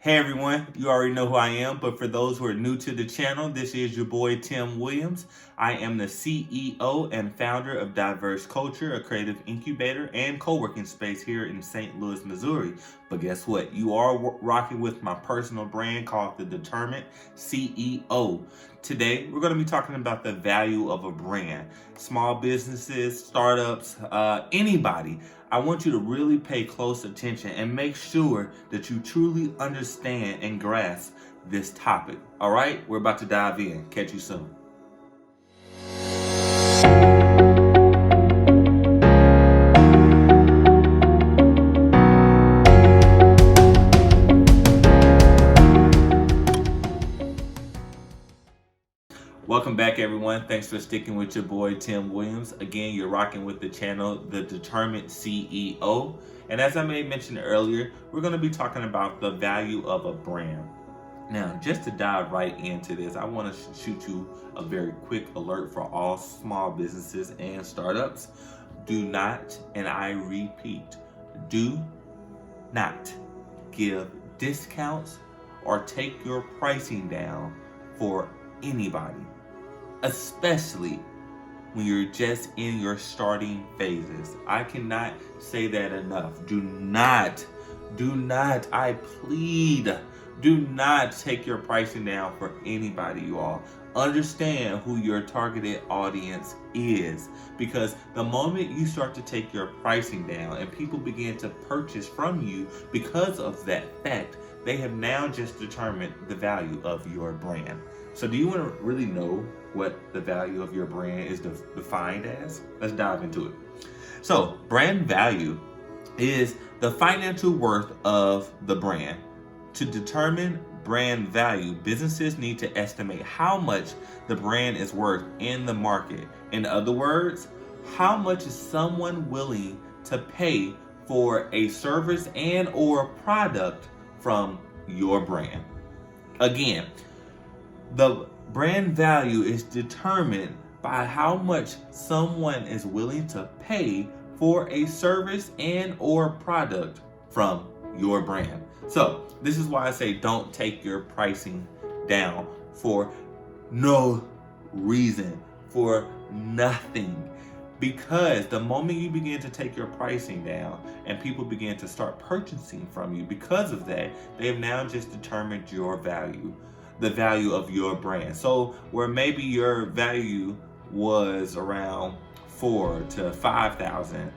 Hey everyone, you already know who I am, but for those who are new to the channel, this is your boy Tim Williams. I am the CEO and founder of Diverse Culture, a creative incubator and co-working space here in St. Louis, Missouri. But guess what? You are rocking with my personal brand called the Determined CEO. Today, we're going to be talking about the value of a brand. Small businesses, startups, anybody. I want you to really pay close attention and make sure that you truly understand and grasp this topic. All right, we're about to dive in. Catch you soon. Welcome back, everyone. Thanks for sticking with your boy Tim Williams. Again, you're rocking with the channel, The Determined CEO. And as I made mention earlier, we're going to be talking about the value of a brand. Now, just to dive right into this, I want to shoot you a very quick alert for all small businesses and startups. Do not, and I repeat, do not give discounts or take your pricing down for anybody, especially when you're just in your starting phases. I cannot say that enough. Do not, I plead, do not take your pricing down for anybody, you all. Understand who your targeted audience is, because the moment you start to take your pricing down and people begin to purchase from you because of that fact, they have now just determined the value of your brand. So do you want to really know what the value of your brand is defined as? Let's dive into it. So brand value is the financial worth of the brand. To determine brand value, businesses need to estimate how much the brand is worth in the market. In other words, how much is someone willing to pay for a service and or product from your brand? Again, the brand value is determined by how much someone is willing to pay for a service and or product from your brand. So this is why I say don't take your pricing down for no reason, for nothing. Because the moment you begin to take your pricing down and people begin to start purchasing from you because of that, they have now just determined your value, the value of your brand. So where maybe your value was around $4,000 to $5,000,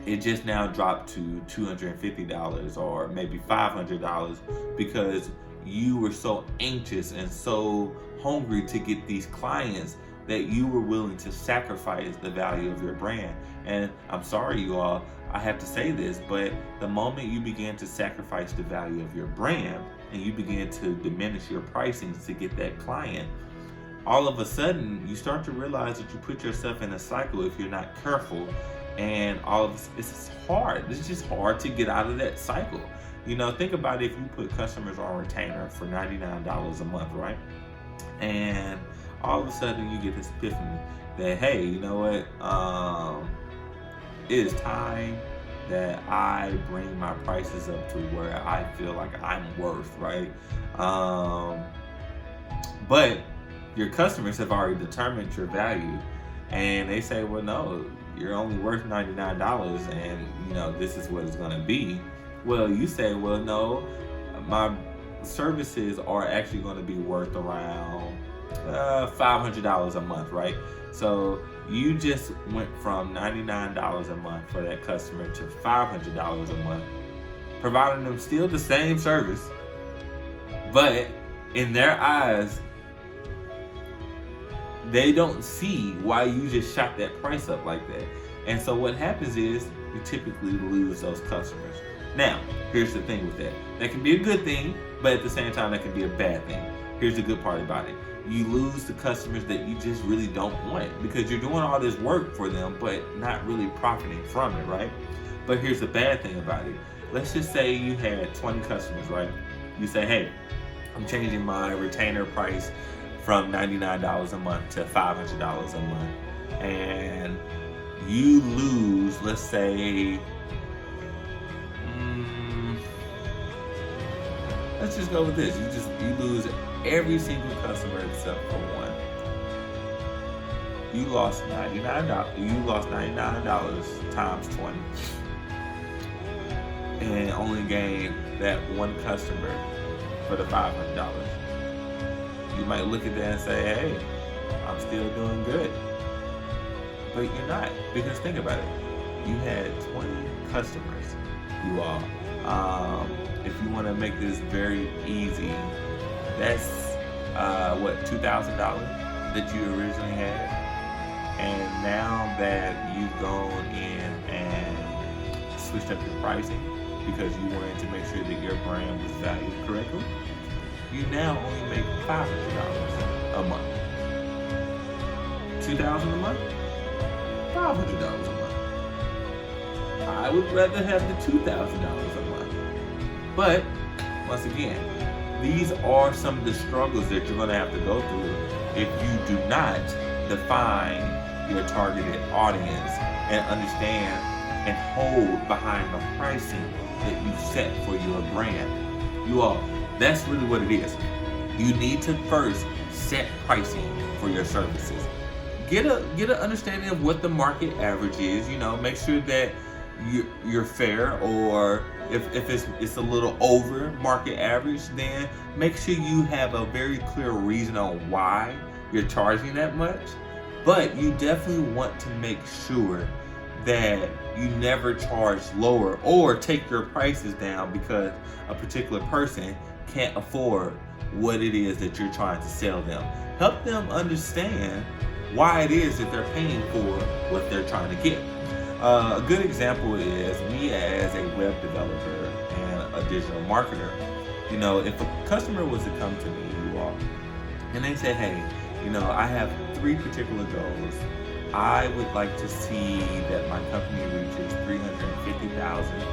it just now dropped to $250 or maybe $500 because you were so anxious and so hungry to get these clients that you were willing to sacrifice the value of your brand. And I'm sorry, you all, I have to say this, but the moment you begin to sacrifice the value of your brand and you begin to diminish your pricing to get that client, all of a sudden you start to realize that you put yourself in a cycle if you're not careful. And all of it's hard. It's just hard to get out of that cycle. You know, think about it, if you put customers on retainer for $99 a month, right? And all of a sudden you get this epiphany that, hey, you know what? It is time that I bring my prices up to where I feel like I'm worth, right? But your customers have already determined your value, and they say, well, no, you're only worth $99 and you know this is what it's going to be. Well, you say, well, no, my services are actually going to be worth around $500 a month, right? So you just went from $99 a month for that customer to $500 a month, providing them still the same service, but in their eyes they don't see why you just shot that price up like that. And so what happens is you typically lose those customers. Now, here's the thing with that. That can be a good thing, but at the same time, that can be a bad thing. Here's the good part about it. You lose the customers that you just really don't want because you're doing all this work for them, but not really profiting from it, right? But here's the bad thing about it. Let's just say you had 20 customers, right? You say, hey, I'm changing my retainer price from $99 a month to $500 a month, and you lose, let's say, let's just go with this. You lose every single customer except for one. You lost $99. You lost $99 times 20, and only gained that one customer for the $500. You might look at that and say, "Hey, I'm still doing good," but you're not, because think about it. You had 20 customers. You all. If you want to make this very easy, that's $2,000 that you originally had, and now that you've gone in and switched up your pricing because you wanted to make sure that your brand was valued correctly, you now only make $500 a month. $2,000 a month, $500 a month. I would rather have the $2,000 a month. But once again, these are some of the struggles that you're going to have to go through if you do not define your targeted audience and understand and hold behind the pricing that you set for your brand. You all, that's really what it is. You need to first set pricing for your services. Get an understanding of what the market average is. Make sure that you're fair, or if it's a little over market average, then make sure you have a very clear reason on why you're charging that much. But you definitely want to make sure that you never charge lower or take your prices down because a particular person can't afford what it is that you're trying to sell them. Help them understand why it is that they're paying for what they're trying to get. A good example is me as a web developer and a digital marketer. If a customer was to come to me, you all, and they say, "Hey, I have 3 particular goals. I would like to see that my company reaches 350,000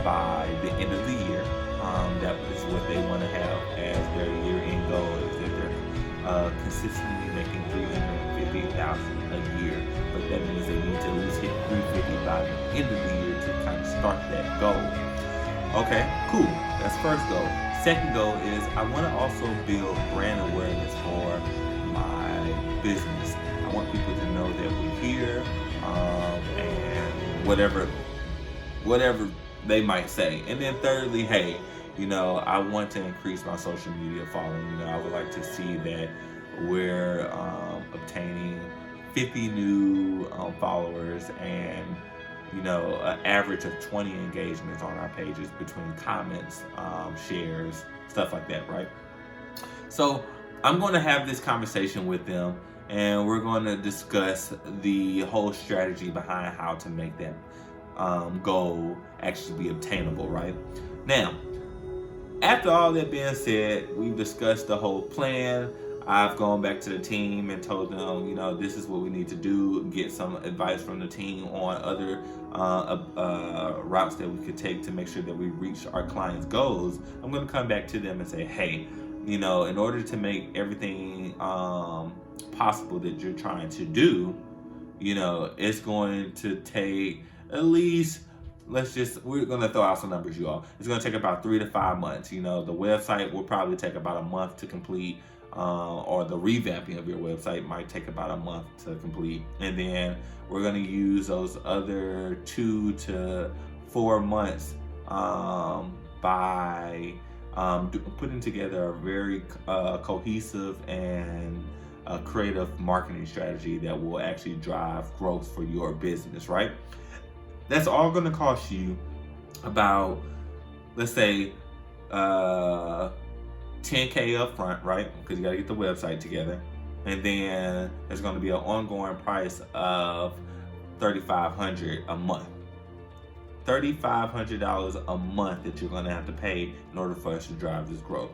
by the end of the year." That is what they want to have as their year-end goal, is that they're consistently making 350,000 a year. But that means they need to at least hit 350 by the end of the year to kind of start that goal. Okay, cool. That's first goal. Second goal is I want to also build brand awareness for my business. I want people to know that we're here, and whatever they might say. And then thirdly, hey, I want to increase my social media following. I would like to see that we're obtaining 50 new followers and an average of 20 engagements on our pages between comments, shares, stuff like that, right? So I'm going to have this conversation with them, and we're going to discuss the whole strategy behind how to make that goal actually be obtainable, right? Now, after all that being said, we've discussed the whole plan. I've gone back to the team and told them, this is what we need to do, get some advice from the team on other routes that we could take to make sure that we reach our clients' goals. I'm going to come back to them and say, hey, in order to make everything possible that you're trying to do, it's going to take at least, we're going to throw out some numbers, you all. It's going to take about 3 to 5 months. The website will probably take about a month to complete, or the revamping of your website might take about a month to complete. And then we're going to use those other 2 to 4 months by putting together a very cohesive and creative marketing strategy that will actually drive growth for your business, right? That's all going to cost you about, let's say, $10K up front, right? Because you got to get the website together. And then there's going to be an ongoing price of $3,500 a month. $3,500 a month that you're going to have to pay in order for us to drive this growth.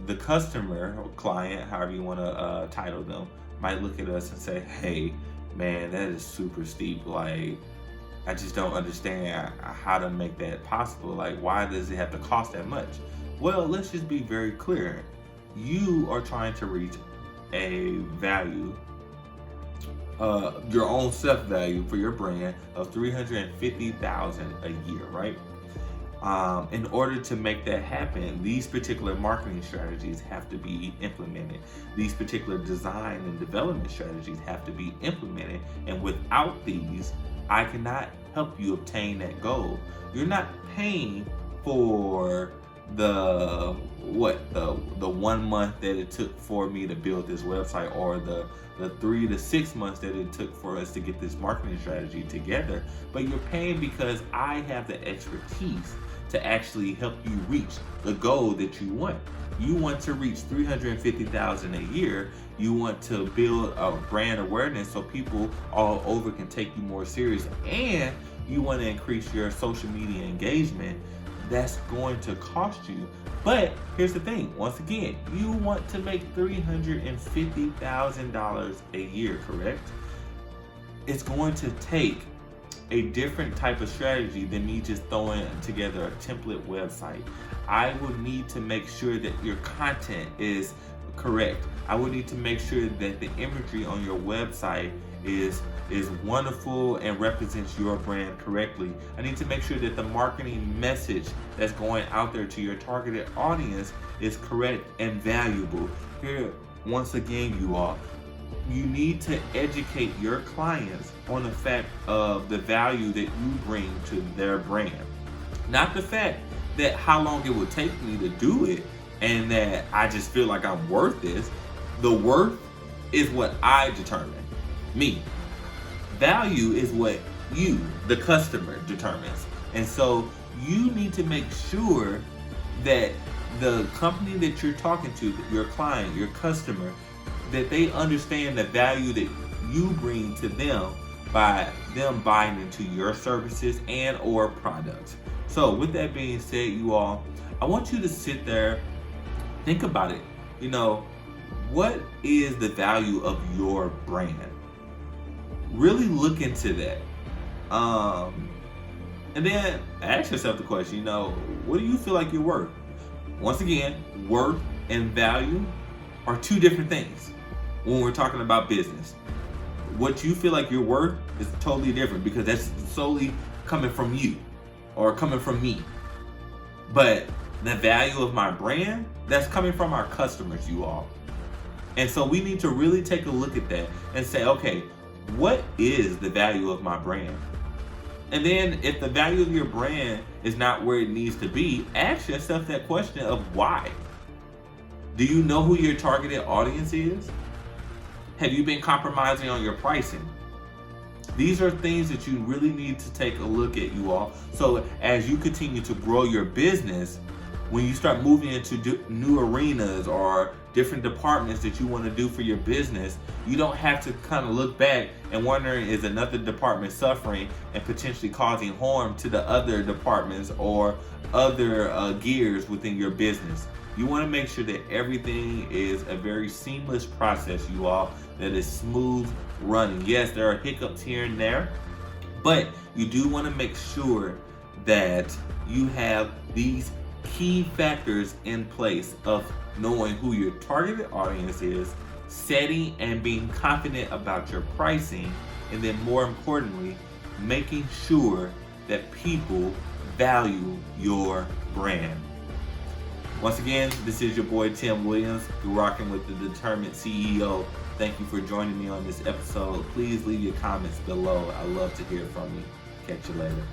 The customer or client, however you want to title them, might look at us and say, hey, man, that is super steep. Like, I just don't understand how to make that possible. Like, why does it have to cost that much? Well, let's just be very clear. You are trying to reach a value, your own self value for your brand of $350,000 a year, right? In order to make that happen, these particular marketing strategies have to be implemented. These particular design and development strategies have to be implemented. And without these, I cannot help you obtain that goal. You're not paying for the 1 month that it took for me to build this website, or the 3 to 6 months that it took for us to get this marketing strategy together, but you're paying because I have the expertise to actually help you reach the goal that you want. You want to reach $350,000 a year. You want to build a brand awareness so people all over can take you more serious, and you want to increase your social media engagement. That's going to cost you. But here's the thing, once again, you want to make $350,000 a year, correct? It's going to take a different type of strategy than me just throwing together a template website. I would need to make sure that your content is correct. I would need to make sure that the imagery on your website is wonderful and represents your brand correctly. I need to make sure that the marketing message that's going out there to your targeted audience is correct and valuable. Here, once again, you need to educate your clients on the fact of the value that you bring to their brand. Not the fact that how long it would take me to do it and that I just feel like I'm worth this. The worth is what I determine. Me. Value is what you, the customer, determines. And so you need to make sure that the company that you're talking to, your client, your customer, that they understand the value that you bring to them by them buying into your services and or products. So with that being said, you all, I want you to sit there, think about it. What is the value of your brand? Really look into that. And then ask yourself the question, what do you feel like you're worth? Once again, worth and value are two different things when we're talking about business. What you feel like you're worth is totally different because that's solely coming from you or coming from me. But the value of my brand, that's coming from our customers, you all. And so we need to really take a look at that and say, okay, what is the value of my brand? And then if the value of your brand is not where it needs to be, ask yourself that question of why. Do you know who your targeted audience is? Have you been compromising on your pricing? These are things that you really need to take a look at, you all. So as you continue to grow your business, when you start moving into new arenas or different departments that you want to do for your business, you don't have to kind of look back and wondering, is another department suffering and potentially causing harm to the other departments or other gears within your business. You want to make sure that everything is a very seamless process, you all, that is smooth running. Yes, there are hiccups here and there, but you do want to make sure that you have these key factors in place of knowing who your targeted audience is, setting and being confident about your pricing, and then more importantly, making sure that people value your brand. Once again, this is your boy Tim Williams. You're rocking with the Determined CEO. Thank you for joining me on this episode. Please leave your comments below. I love to hear from you. Catch you later.